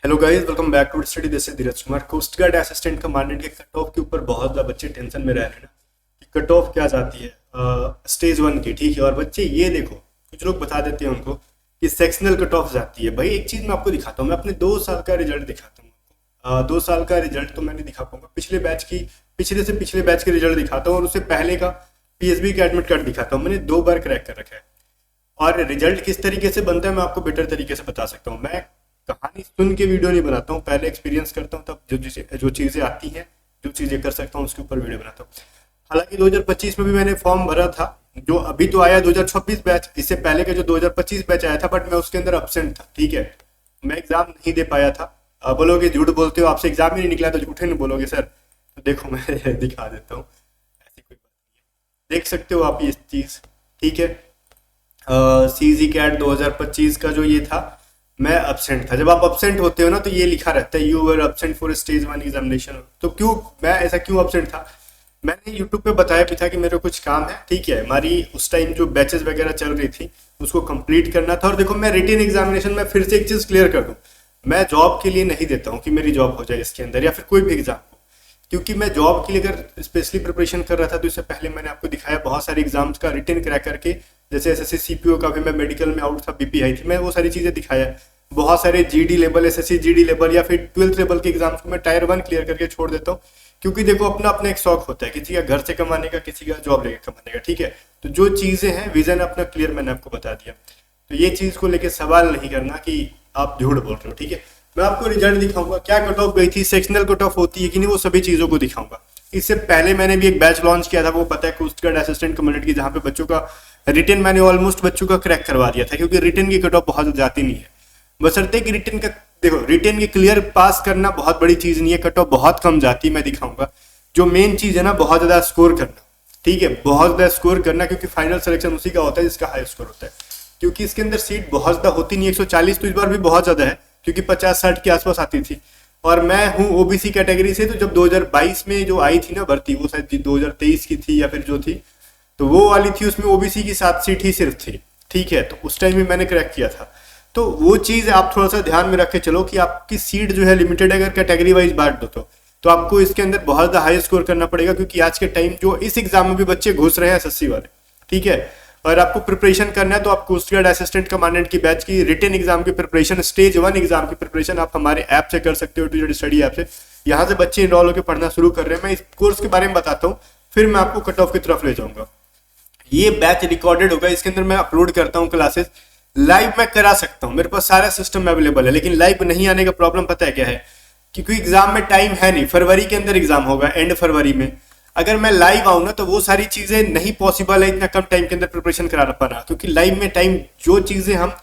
Hello guys, welcome back to study. This is Dheeraj Kumar. Coast guard assistant commandant के cut off के ऊपर बहुत ज़्यादा बच्चे टेंशन में रह रहे हैं ना कि कट ऑफ क्या जाती है स्टेज वन की। ठीक है, और बच्चे ये देखो, कुछ लोग बता देते हैं उनको कि सेक्शनल कट ऑफ जाती है। भाई एक चीज़ मैं आपको दिखाता हूँ, मैं अपने 2 साल का रिजल्ट दिखाता हूँ। 2 साल का रिजल्ट तो मैं नहीं दिखा पाऊंगा, पिछले बैच की, पिछले से पिछले बैच के रिजल्ट दिखाता हूँ और उससे पहले का पीएसबी का एडमिट कार्ड दिखाता हूँ। मैंने 2 बार क्रैक कर रखा है और रिजल्ट किस तरीके से बनता है मैं आपको बेटर तरीके से बता सकता हूँ। मैं कहानी सुन के वीडियो नहीं बनाता हूँ, पहले एक्सपीरियंस करता हूँ, तब जो चीज़ें आती हैं, जो चीज़ें कर सकता हूँ उसके ऊपर वीडियो बनाता हूँ। हालांकि 2025 में भी मैंने फॉर्म भरा था, जो अभी तो आया 2026 बैच, इससे पहले का जो 2025 बैच आया था, बट मैं उसके अंदर अपसेंट था। ठीक है, मैं एग्जाम नहीं दे पाया था। बोलोगे झूठ बोलते हो, आपसे एग्जाम ही नहीं निकला तो झूठे नहीं बोलोगे सर। तो देखो मैं दिखा देता हूँ, ऐसी कोई बात नहीं है, देख सकते हो आप ये चीज़। ठीक है, सीजी कैट 2025 का जो ये था, मैं अपसेंट था। जब आप अपसेंट होते हो ना तो ये लिखा रहता है you were absent for stage one examination. तो क्यों मैं ऐसा क्यों अपसेंट था, मैंने यूट्यूब पे बताया भी था कि मेरे कुछ काम है। ठीक है, हमारी उस टाइम जो बैचेस वगैरह चल रही थी उसको कंप्लीट करना था। और देखो, मैं रिटेन एग्जामिनेशन में फिर से एक चीज़ क्लियर कर दूं, मैं जॉब के लिए नहीं देता हूँ कि मेरी जॉब हो जाए इसके अंदर या फिर कोई भी एग्जाम, क्योंकि मैं जॉब के लिए अगर स्पेशली प्रिपरेशन कर रहा था तो इससे पहले मैंने आपको दिखाया बहुत सारे एग्जाम्स का रिटर्न क्रैक करके, जैसे एसएससी सीपीओ का भी मैं मेडिकल में आउट था, बीपीआई थी, मैं वो सारी चीज़ें दिखाया। बहुत सारे GD level, SSC GD level या फिर 12th लेवल के एग्जाम्स को मैं टायर 1 क्लियर करके छोड़ देता हूँ, क्योंकि देखो अपना अपना एक शौक होता है, किसी का घर से कमाने का, किसी का जॉब लेके कमाने का। ठीक है, तो जो चीज़ें हैं विजन अपना क्लियर मैंने आपको बता दिया, तो ये चीज़ को लेके सवाल नहीं करना कि आप झूठ बोल रहे हो। ठीक है, मैं आपको रिजल्ट दिखाऊंगा, क्या कट ऑफ गई थी, सेक्शनल कट ऑफ होती है कि नहीं, वो सभी चीज़ों को दिखाऊंगा। इससे पहले मैंने भी एक बैच लॉन्च किया था, वो पता है, कोस्ट गार्ड असिस्टेंट कम्युनिटी की, जहाँ पे बच्चों का रिटर्न मैंने ऑलमोस्ट बच्चों का क्रैक करवा दिया था, क्योंकि रिटर्न की कट ऑफ बहुत जाती नहीं है। बशर्ते कि रिटर्न का, देखो रिटर्न की क्लियर पास करना बहुत बड़ी चीज़ नहीं है, कट ऑफ बहुत कम जाती है, मैं दिखाऊंगा। जो मेन चीज़ है ना, बहुत ज़्यादा स्कोर करना। ठीक है, बहुत ज़्यादा स्कोर करना, क्योंकि फाइनल सिलेक्शन उसी का होता है जिसका हाई स्कोर होता है। क्योंकि इसके अंदर सीट बहुत ज़्यादा होती नहीं, 140 तो इस बार भी बहुत ज़्यादा है, क्योंकि 50-60 के आसपास आती थी। और मैं हूँ ओबीसी कैटेगरी से, तो जब 2022 में जो आई थी ना भर्ती, वो शायद 2023 की थी या फिर जो थी, तो वो वाली थी, उसमें ओबीसी की 7 सीट ही सिर्फ थी। ठीक है, तो उस टाइम भी मैंने क्रैक किया था। तो वो चीज़ आप थोड़ा सा ध्यान में रख के चलो कि आपकी सीट जो है लिमिटेड, अगर कैटेगरी वाइज बांट दो तो आपको इसके अंदर बहुत ज़्यादा हाई स्कोर करना पड़ेगा, क्योंकि आज के टाइम जो इस एग्जाम में भी बच्चे घुस रहे हैं एसएससी वाले। ठीक है, और आपको प्रिपरेशन करना है तो आप कोस्ट गार्ड असिस्टेंट कमांडेंट की बैच की रिटन एग्जाम की प्रिपरेशन, स्टेज 1 एग्जाम की प्रिपरेशन आप हमारे ऐप से कर सकते हो, टीचर स्टडी ऐप से। यहाँ से बच्चे इनरोल होकर पढ़ना शुरू कर रहे हैं। मैं इस कोर्स के बारे में बताता हूँ, फिर मैं आपको कट ऑफ की तरफ ले जाऊंगा। ये बैच रिकॉर्डेड होगा, इसके अंदर मैं अपलोड करता हूँ क्लासेस, लाइव मैं करा सकता हूँ, मेरे पास सारा सिस्टम अवेलेबल है। लेकिन लाइव नहीं आने का प्रॉब्लम पता है क्या है, क्योंकि एग्जाम में टाइम है नहीं, फरवरी के अंदर एग्जाम होगा, एंड फरवरी में। अगर मैं लाइव आऊँ ना तो वो सारी चीजें नहीं पॉसिबल है इतना कम टाइम के अंदर प्रिपरेशन करा पाना, क्योंकि लाइव में टाइम, जो चीजें हम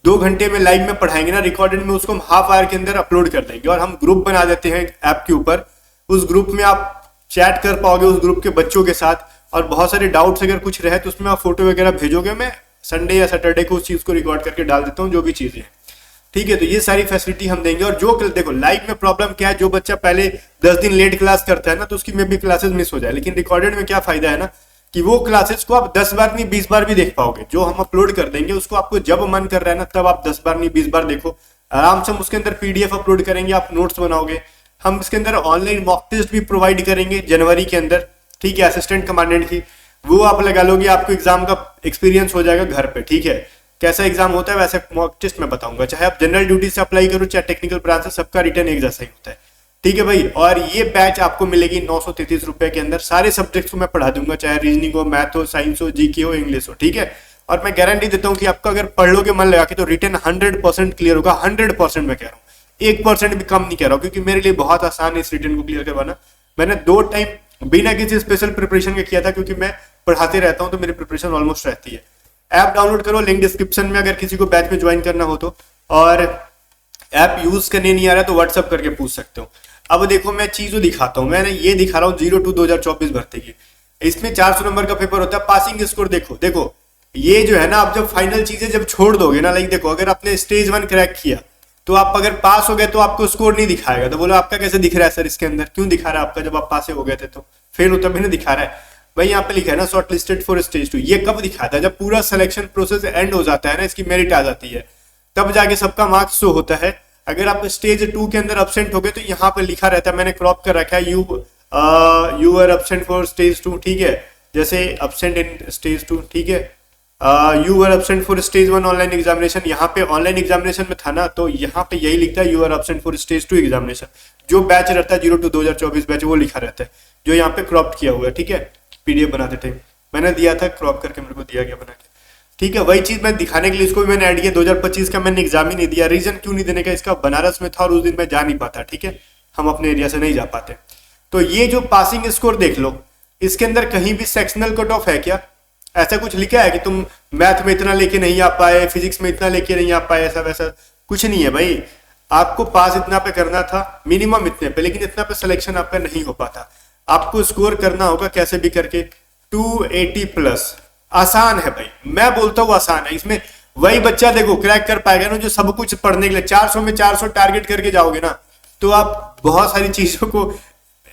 2 घंटे में लाइव में पढ़ाएंगे ना रिकॉर्डेड में, उसको हम हाफ आवर के अंदर अपलोड कर देंगे। और हम ग्रुप बना देते हैं ऐप के ऊपर, उस ग्रुप में आप चैट कर पाओगे उस ग्रुप के बच्चों के साथ, और बहुत सारे डाउट्स अगर कुछ रहे तो उसमें आप फोटो वगैरह भेजोगे, मैं संडे या सैटरडे को उस चीज को रिकॉर्ड करके डाल देता हूँ, जो भी चीजें हैं। ठीक है, तो ये सारी फैसिलिटी हम देंगे। और जो देखो लाइव में प्रॉब्लम क्या है, जो बच्चा पहले 10 दिन लेट क्लास करता है ना, तो उसकी में भी क्लासेस मिस हो जाए। लेकिन रिकॉर्डेड में क्या फायदा है ना, कि वो क्लासेस को आप 10 बार नहीं 20 बार भी देख पाओगे। जो हम अपलोड कर देंगे उसको आपको जब मन कर रहा है ना, तब आप 10 बार नहीं 20 बार देखो आराम से। हम उसके अंदर पीडीएफ अपलोड करेंगे, आप नोट्स बनाओगे। हम इसके अंदर ऑनलाइन मॉक टेस्ट भी प्रोवाइड करेंगे जनवरी के अंदर। ठीक है, असिस्टेंट कमांडेंट की, वो आप लगा लोगे, आपको एग्जाम का एक्सपीरियंस हो जाएगा घर पे। ठीक है, कैसा एग्जाम होता है वैसे मॉक टेस्ट में बताऊंगा, चाहे आप जनरल ड्यूटी से अप्लाई करो चाहे टेक्निकल ब्रांच से, सबका रिटर्न एक जैसा ही होता है। ठीक है भाई, और ये बैच आपको मिलेगी 933 रुपए के अंदर। सारे सब्जेक्ट्स को मैं पढ़ा दूंगा, चाहे रीजनिंग हो, मैथ हो, साइंस हो, जीके हो, इंग्लिश हो। ठीक है, और मैं गारंटी देता हूँ कि आपका अगर पढ़ लोगे मन लगा के तो रिटर्न 100% क्लियर होगा। 100% मैं कह रहा हूँ, 1% भी कम नहीं कह रहा हूँ, क्योंकि मेरे लिए बहुत आसान है इस रिटर्न को क्लियर करवाना। मैंने 2 टाइम बिना किसी स्पेशल प्रिपरेशन के किया था, क्योंकि मैं पढ़ाते रहता हूँ तो मेरी प्रिपरेशन ऑलमोस्ट रहती है। ऐप डाउनलोड करो, लिंक डिस्क्रिप्शन में, अगर किसी को बैच में ज्वाइन करना हो तो। और ऐप यूज करने नहीं आ रहा तो व्हाट्सअप करके पूछ सकते हो। अब देखो मैं चीजों दिखाता हूँ, मैंने ये दिखा रहा हूँ 02/2024 भर्ती की। इसमें 400 नंबर का पेपर होता है। पासिंग स्कोर देखो, देखो ये जो है ना, आप जब फाइनल चीजें जब छोड़ दोगे ना, लाइक देखो अगर आपने स्टेज 1 क्रैक किया तो आप अगर पास हो गए तो आपको स्कोर नहीं दिखाएगा। तो बोलो आपका कैसे दिख रहा है सर, इसके अंदर क्यों दिखा रहा है आपका, जब आप पास हो गए थे तो फेल होता भी नहीं दिखा रहा है। भाई यहाँ पे लिखा है ना शॉर्ट लिस्टेड फॉर स्टेज 2, ये कब दिखाता है, जब पूरा सिलेक्शन प्रोसेस एंड हो जाता है ना, इसकी मेरिट आ जाती है, तब जाके सबका मार्क्स शो होता है। अगर आप स्टेज 2 के अंदर एब्सेंट हो गए तो यहाँ पे लिखा रहता है, मैंने क्रॉप कर रखा है, you are absent for stage 2, ठीक है, जैसे एब्सेंट इन स्टेज 2, ठीक है, you are absent for stage 1 online examination, यहाँ पे ऑनलाइन एग्जामिनेशन में था ना, तो यहाँ पे यही लिखता है you are absent for stage 2 examination. जो बैच रहता है 02/2024 बैच, वो लिखा रहता है, जो यहाँ पे क्रॉप किया हुआ है, ठीक है, पीडीएफ बनाते टाइम मैंने दिया था क्रॉप करके, मेरे को दिया गया बना के, ठीक है। वही चीज मैं दिखाने के लिए इसको भी मैंने ऐड किया। 2025 का मैंने एग्जाम ही नहीं दिया, रीजन क्यों नहीं देने का, इसका बनारस में था और उस दिन मैं जा नहीं पाता, ठीक है, हम अपने एरिया से नहीं जा पाते। तो ये जो पासिंग स्कोर देख लो, इसके अंदर कहीं भी सेक्शनल कट ऑफ है क्या, ऐसा कुछ लिखा है कि तुम मैथ में इतना लेके नहीं आ पाए, फिजिक्स में इतना लेके नहीं आ पाए, ऐसा वैसा कुछ नहीं है भाई। आपको पास इतना पे करना था, मिनिमम इतने पे, लेकिन इतना पे सिलेक्शन आपका नहीं हो पाता। आपको स्कोर करना होगा कैसे भी करके 280 प्लस। आसान है भाई, मैं बोलता हूँ आसान है। इसमें वही बच्चा देखो क्रैक कर पाएगा ना जो सब कुछ पढ़ने के लिए 400 में 400 टारगेट करके जाओगे ना, तो आप बहुत सारी चीजों को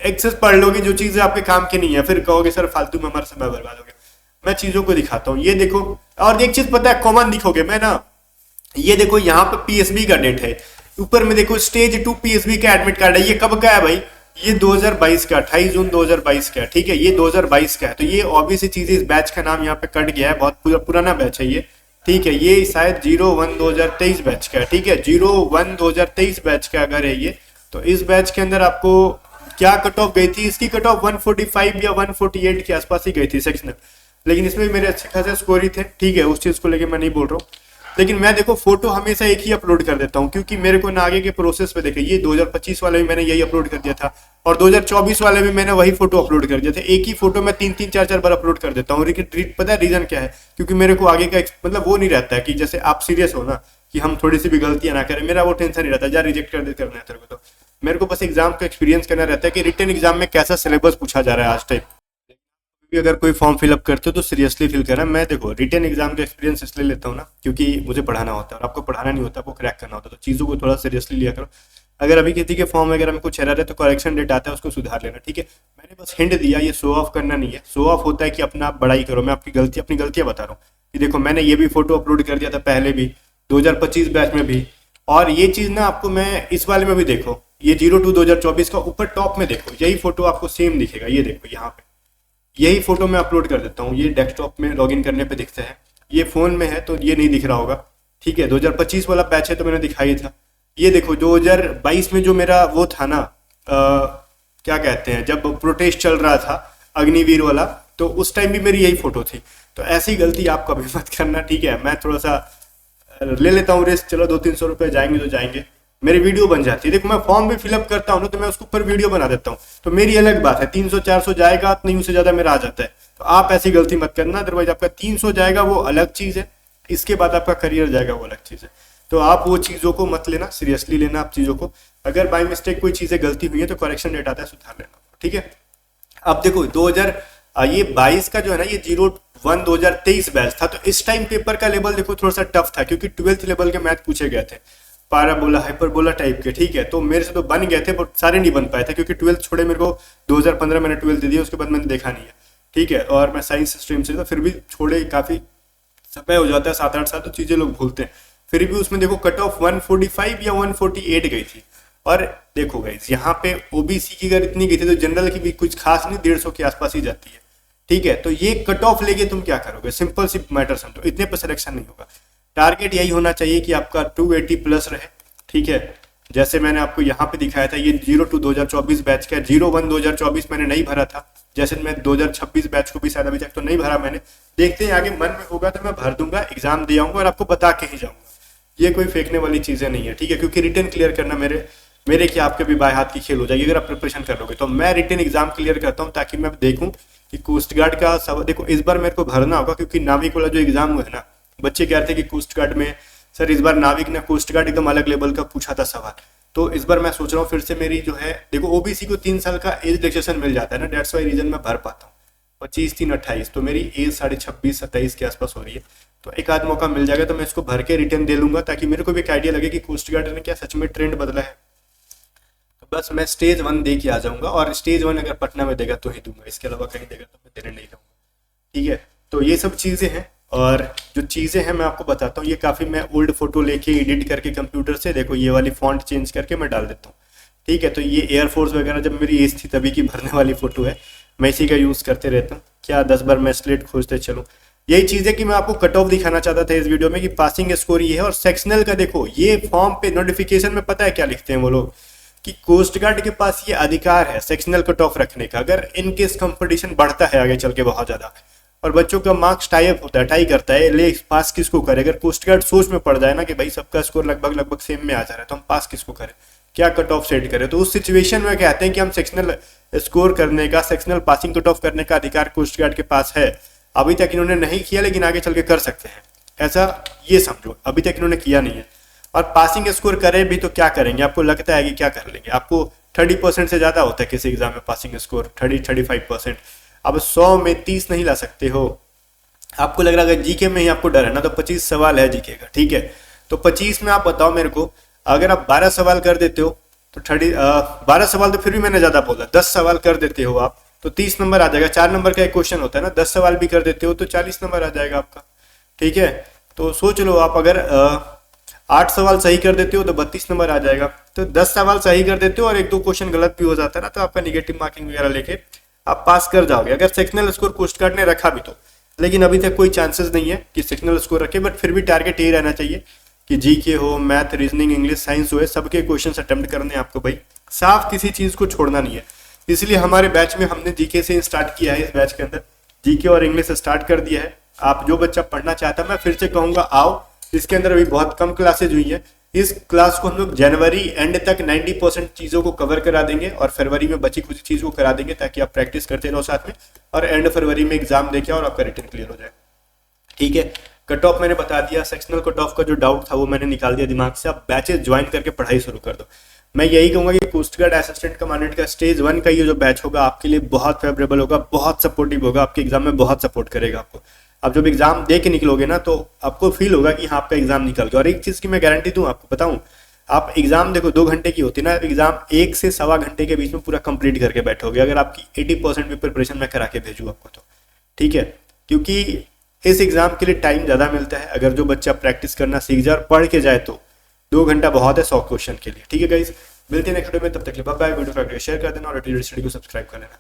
एक्सेस पढ़ लोगे जो चीजें आपके काम की नहीं है, फिर कहोगे सर फालतू में हमारा समय बर्बाद हो गया। मैं चीजों को दिखाता हूँ, ये देखो। और एक चीज पता है कॉमन दिखोगे मैं ना, ये देखो यहाँ पे पीएसबी का डेट है, ऊपर में देखो स्टेज 2 पीएसबी का एडमिट कार्ड है। ये कब का है भाई, ये 2022 का, 28 जून 2022 का, ठीक है, ये 2022 का है। तो ये ऑब्वियस चीज, इस बैच का नाम यहाँ पे कट गया है, बहुत पुराना बैच है ये, ठीक है। ये शायद 01/2023 बैच का है, ठीक है, 01/2023 बैच का अगर है ये, तो इस बैच के अंदर आपको क्या कट ऑफ गई थी, इसकी कट ऑफ 145 या 148 के आसपास ही गई थी सेक्शनल, लेकिन इसमें मेरे अच्छे खासे स्कोर ही थे, ठीक है, उस चीज को लेके मैं नहीं बोल रहा हूँ। लेकिन मैं देखो फोटो हमेशा एक ही अपलोड कर देता हूँ, क्योंकि मेरे को ना आगे के प्रोसेस पे देखे, ये 2025 वाले में मैंने यही अपलोड कर दिया था और 2024 वाले में मैंने वही फोटो अपलोड कर दिया था। एक ही फोटो मैं 3-3 4-4 बार अपलोड कर देता हूँ। पता है रीजन क्या है, क्योंकि मेरे को आगे का मतलब वो नहीं रहता है कि जैसे आप सीरियस हो ना कि हम थोड़ी सी भी गलतियां ना करें, मेरा वो टेंशन नहीं रहता जा रिजेक्ट कर दे करना है तेरे को। तो मेरे को बस एग्जाम का एक्सपीरियंस करना रहता है कि रिटन एग्जाम में कैसा सिलेबस पूछा जा रहा है आज टाइम। अगर कोई फॉर्म फिलअप करते हो तो सीरियसली फील करना। मैं देखो रिटन एग्जाम का एक्सपीरियंस इसलिए लेता हूँ ना, क्योंकि मुझे पढ़ाना होता है और आपको पढ़ाना नहीं होता, आपको क्रैक करना होता है, तो चीज़ों को थोड़ा सीरियसली लिया करो। अगर अभी किसी के फॉर्म वगैरह में कुछ एरर है तो करेक्शन डेट आता है, उसको सुधार लेना, ठीक है। मैंने बस हिंट दिया, ये शो ऑफ करना नहीं है। शो ऑफ होता है कि अपना बड़ाई करो। मैं अपनी गलतियां बता रहा हूँ कि देखो मैंने ये भी फोटो अपलोड कर दिया था पहले भी, 2025 बैच में भी, और ये चीज़ ना आपको मैं इस वाले में भी देखो, ये 02/2024 का ऊपर टॉप में देखो, यही फोटो आपको सेम दिखेगा। ये देखो यहाँ पे यही फोटो मैं अपलोड कर देता हूँ, ये डेस्कटॉप में लॉगिन करने पे दिखता है, ये फोन में है तो ये नहीं दिख रहा होगा, ठीक है। 2025 वाला बैच है तो मैंने दिखाई था। ये देखो 2022 में जो मेरा वो था ना, क्या कहते हैं, जब प्रोटेस्ट चल रहा था अग्निवीर वाला, तो उस टाइम भी मेरी यही फोटो थी। तो ऐसी गलती आप कभी मत करना, ठीक है। मैं थोड़ा सा ले लेता हूँ रिस्क, चलो 200-300 रुपये जाएंगे तो जाएंगे, मेरी वीडियो बन जाती है। देखो मैं फॉर्म भी फिलअप करता हूँ ना, तो मैं उसके ऊपर वीडियो बना देता हूँ, तो मेरी अलग बात है, 300-400 जाएगा नहीं, उससे ज्यादा मेरा आ जाता है। तो आप ऐसी गलती मत करना, अदरवाइज आपका 300 जाएगा वो अलग चीज है, इसके बाद आपका करियर जाएगा वो अलग चीज है। तो आप वो चीजों को मत लेना, सीरियसली लेना आप चीजों को। अगर बाय मिस्टेक कोई चीजें गलती हुई है तो करेक्शन डेट आता है, सुधार लेना, ठीक है। अब देखो 2022 का जो है ना, ये 01/2023 बैच था, तो इस टाइम पेपर का लेवल देखो थोड़ा सा टफ था, क्योंकि 12th लेवल के मैथ पूछे गए थे, पाराबोला हाइपरबोला टाइप के, ठीक है। तो मेरे से तो बन गए थे बट सारे नहीं बन पाए थे, क्योंकि 12th छोड़े मेरे को 2015 मैंने 12th दे दिया, उसके बाद मैंने देखा नहीं है, ठीक है। और मैं साइंस स्ट्रीम से था, फिर भी छोड़े काफी समय हो जाता है, 7-8 साल, तो चीजें लोग भूलते हैं। फिर भी उसमें देखो कट ऑफ 145 या 148 गई थी। और देखो गाइस यहाँ पे ओबीसी की अगर इतनी गई थी तो जनरल की भी कुछ खास नहीं, 150 के आसपास ही जाती है, ठीक है। तो ये कट ऑफ लेके तुम क्या करोगे, सिंपल सी मैटर समझो, इतने पर सिलेक्शन नहीं होगा। टारगेट यही होना चाहिए कि आपका 280 प्लस रहे, ठीक है। जैसे मैंने आपको यहाँ पे दिखाया था, ये 02/2024 बैच का, 01/2024 मैंने नहीं भरा था, जैसे मैं 2026 बैच को भी शायद अभी तक तो नहीं भरा मैंने। देखते हैं आगे मन में होगा तो मैं भर दूंगा, एग्जाम दे आऊंगा और आपको बता के ही जाऊंगा। ये कोई फेंकने वाली चीजें नहीं है, ठीक है, क्योंकि रिटर्न क्लियर करना मेरे क्या आपके भी बाय हाथ की खेल हो जाएगी अगर आप प्रिपरेशन कर लोगे। तो मैं रिटर्न एग्जाम क्लियर करता हूँ ताकि मैं देखूं कि कोस्ट गार्ड का सब, देखो इस बार मेरे को भरना होगा, क्योंकि नाविक वाला जो एग्जाम हुआ है ना, बच्चे कह रहे थे कि कोस्ट गार्ड में सर इस बार नाविक ने कोस्ट गार्ड एकदम अलग लेवल का पूछा था सवाल। तो इस बार मैं सोच रहा हूँ फिर से मेरी जो है, देखो ओबीसी को 3 साल का एज रिलैक्सेशन मिल जाता है ना, डेट्स वाई रीजन में भर पाता हूँ। 25-3-28, तो मेरी एज 26.5-27 के आसपास हो रही है, तो एक आध मौका मिल जाएगा तो मैं इसको भर के रिटर्न दे लूंगा, ताकि मेरे को भी एक आइडिया लगे कि कोस्ट गार्ड ने क्या सच में ट्रेंड बदला है। तो बस मैं स्टेज 1 दे के आ जाऊंगा, और स्टेज 1 अगर पटना में देगा तो ही दूंगा, इसके अलावा कहीं देगा तो मैं देने नहीं दूंगा, ठीक है। तो ये सब चीजें हैं, और जो चीज़ें हैं मैं आपको बताता हूँ, ये काफ़ी मैं ओल्ड फोटो लेके एडिट करके कंप्यूटर से, देखो ये वाली फॉन्ट चेंज करके मैं डाल देता हूँ। ठीक है, तो ये एयरफोर्स वगैरह जब मेरी एज थी तभी की भरने वाली फोटो है, मैं इसी का यूज़ करते रहता हूँ। क्या 10 बार मैं स्लेट खोजते चलूँ। यही चीज़ है कि मैं आपको कट ऑफ दिखाना चाहता था इस वीडियो में कि पासिंग स्कोर ये है। और सेक्शनल का देखो, ये फॉर्म पे नोटिफिकेशन में पता है क्या लिखते हैं वो लोग, कि कोस्ट गार्ड के पास ये अधिकार है सेक्शनल कट ऑफ रखने का, अगर इन केस कंपटीशन बढ़ता है आगे चल के बहुत ज़्यादा और बच्चों का मार्क्स टाई अप होता है, टाई करता है, ले पास किसको करे। अगर कोस्ट गार्ड सोच में पड़ जाए ना कि भाई सबका स्कोर लगभग लगभग सेम में आ जा रहा है, तो हम पास किसको करें, क्या कट ऑफ सेट करें। तो उस सिचुएशन में कहते हैं कि हम सेक्शनल स्कोर करने का, सेक्शनल पासिंग कट ऑफ करने का अधिकार कोस्ट गार्ड के पास है। अभी तक इन्होंने नहीं किया, लेकिन आगे चल के कर सकते हैं, ऐसा ये समझो। अभी तक इन्होंने किया नहीं है। और पासिंग स्कोर करें भी तो क्या करेंगे, आपको लगता है कि क्या कर लेंगे। आपको 30% से ज़्यादा होता है किसी एग्जाम में पासिंग स्कोर, 30-35%। अब 100 में 30 नहीं ला सकते हो। आपको लग रहा है जीके में ही आपको डर है ना, तो 25 सवाल है जीके का, ठीक है। तो 25 में आप बताओ मेरे को, अगर आप 12 सवाल कर देते हो तो 12 सवाल तो फिर भी मैंने ज़्यादा बोला, 10 सवाल कर देते हो आप तो 30 नंबर आ जाएगा। 4 नंबर का एक क्वेश्चन होता है ना, 10 सवाल भी कर देते हो तो 40 नंबर आ जाएगा आपका, ठीक है। तो सोच लो आप अगर 8 सवाल सही कर देते हो तो 32 नंबर आ जाएगा। तो 10 सवाल सही कर देते हो और 1-2 क्वेश्चन गलत भी हो जाता है ना, तो आपका निगेटिव मार्किंग वगैरह लेके आप पास कर जाओगे, अगर सेक्शनल स्कोर कोस्ट गार्ड ने रखा भी तो। लेकिन अभी तक कोई चांसेस नहीं है कि सेक्शनल स्कोर रखे, बट फिर भी टारगेट यही रहना चाहिए कि जीके हो, मैथ, रीजनिंग, इंग्लिश, साइंस हो, सबके क्वेश्चन अटेम्प्ट करने हैं आपको भाई, साफ किसी चीज को छोड़ना नहीं है। इसलिए हमारे बैच में हमने जीके से स्टार्ट किया है, इस बैच के अंदर जीके और इंग्लिश स्टार्ट कर दिया है। आप जो बच्चा पढ़ना चाहता है, मैं फिर से कहूंगा आओ, इसके अंदर अभी बहुत कम क्लासेज हुई है। इस क्लास को हम लोग जनवरी एंड तक 90% चीज़ों को कवर करा देंगे और फरवरी में बची कुछ चीज़ को करा देंगे, ताकि आप प्रैक्टिस करते रहो साथ में और एंड फरवरी में एग्जाम देके और आपका रिटर्न क्लियर हो जाए, ठीक है। कट ऑफ मैंने बता दिया, सेक्शनल कट ऑफ का जो डाउट था वो मैंने निकाल दिया दिमाग से। आप बैचेस ज्वाइन करके पढ़ाई शुरू कर दो। मैं यही कहूंगा कि कोस्ट गार्ड असिस्टेंट कमांडेंट का स्टेज 1 का ये जो बैच होगा आपके लिए बहुत फेवरेबल होगा, बहुत सपोर्टिव होगा, आपके एग्जाम में बहुत सपोर्ट करेगा आपको। आप जब एग्जाम दे के निकलोगे ना तो आपको फील होगा कि हाँ आपका एग्जाम निकल गया। और एक चीज़ की मैं गारंटी दूं, आपको बताऊं, आप एग्जाम देखो 2 घंटे की होती है ना, एग्जाम 1 से सवा घंटे के बीच में पूरा कंप्लीट करके बैठोगे, अगर आपकी 80% भी प्रिपरेशन मैं करा के भेजूँ आपको तो, ठीक है। क्योंकि इस एग्जाम के लिए टाइम ज़्यादा मिलता है। अगर जो बच्चा प्रैक्टिस करना सीख जाए और पढ़ के जाए तो 2 घंटा बहुत है 100 क्वेश्चन के लिए, ठीक है गाइस। मिलते हैं नेक्स्ट वीडियो में, तब तक के लिए बाय बाय। वीडियो को शेयर कर देना और स्टडी को सब्सक्राइब कर लेना।